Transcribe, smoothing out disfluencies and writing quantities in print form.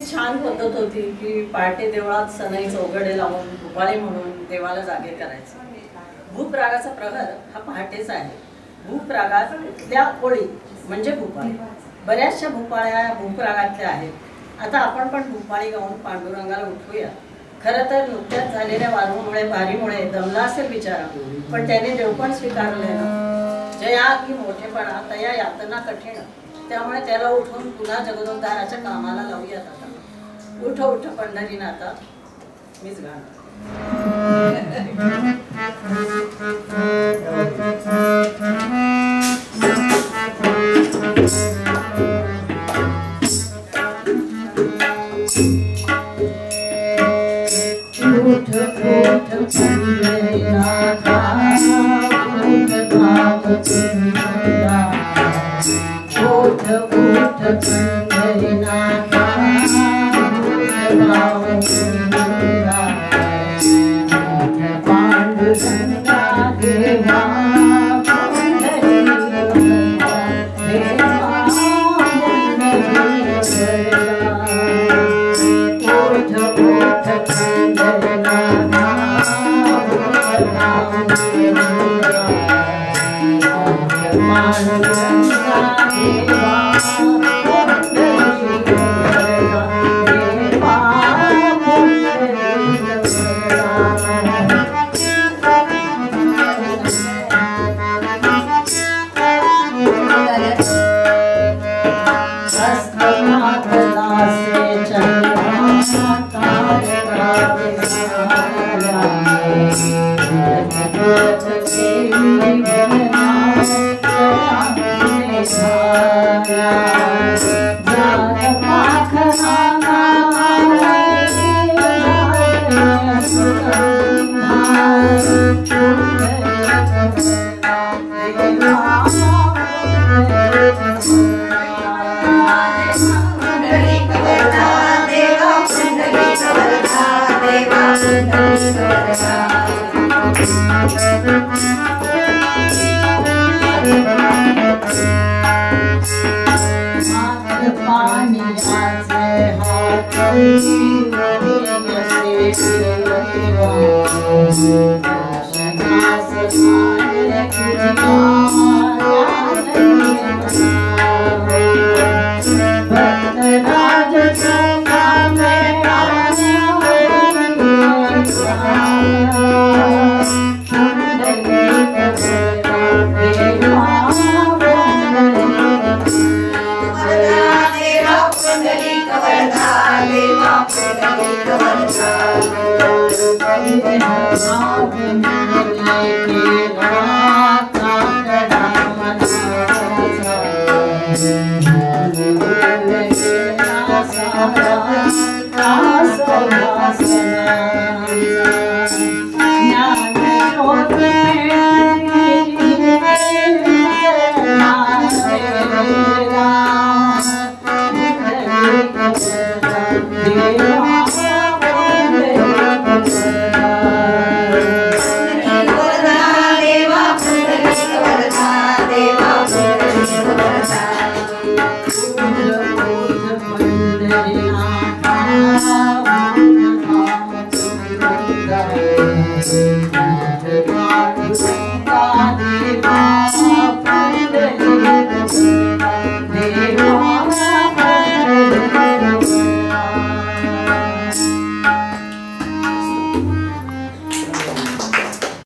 छान पद्धत होती की पहाटे देवळात सनई चौघडे लावून भूपाळी म्हणून देवाला जागे करायचे. भूप रागाचा प्रकार हा पहाटेचा आहे. भूप रागातल्या ओळी म्हणजे भूपाळी. बऱ्याचशा भूपाळ्या भूप रागातल्या आहेत. आता आपण पण भूपाळी गाऊन पांडुरंगाला उठवूया. खरं तर नुकत्याच झालेल्या वारूमुळे बारीमुळे दमला असेल बिचारा, पण त्याने देवपण स्वीकारले ना. जया की मोठेपणा तया यातना कठीण, त्यामुळे त्याला उठून पुन्हा जगदोद्धाराच्या कामाला लावूयात. आता उठ उठ पंढरीनाथा, मीच गाणं. उठ उठ पंढरीनाथा, उठ बाप तुझा. उठ उठ पंढरीनाथा, उठ बाप तुझा. उठ पांडुरंगा देवा, पंढरीनाथा देवा, उठ उठ पंढरीनाथा,